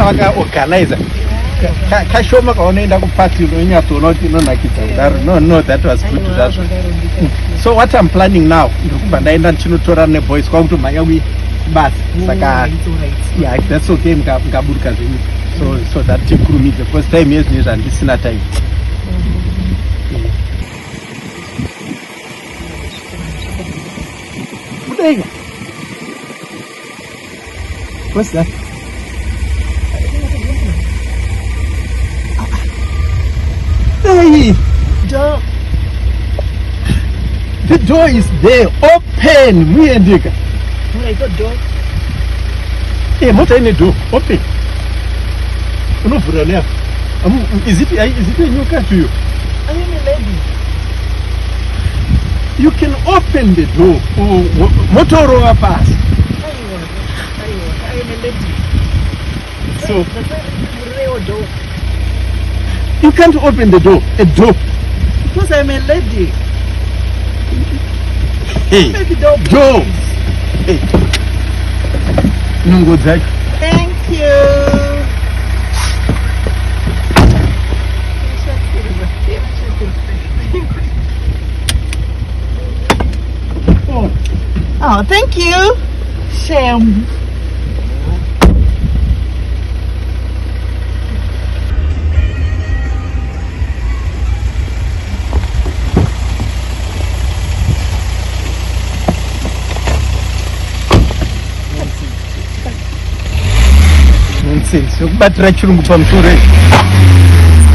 vana vakaorganiza kashoma kaunoenda kupati unonyatsoona kuti inonakidza kudaro. No, that was good zvazvo. So what I'm planning now ndiri kubva ndaenda ndichinotora neboys kwakutomhanya basa saka yeah, that's okay mkaburuka zvenyu so that tikurumidze first time yezvinezvi handisina time. Kudenga what's that? Hey, door. The door is there, open. Muendeka. I got door. Hey, mota ine door, open. Unovhura lea. Is it a new car to you? I am a lady. You can open the door. Motorola pass. I am a lady. So the door. You can't open the door. A door. Because I'm a lady. Hey, door. Hey. Nungo Zach. Thank you. Oh, thank you. Shame. Nonsense. Yokubatira chirungu pamusoro.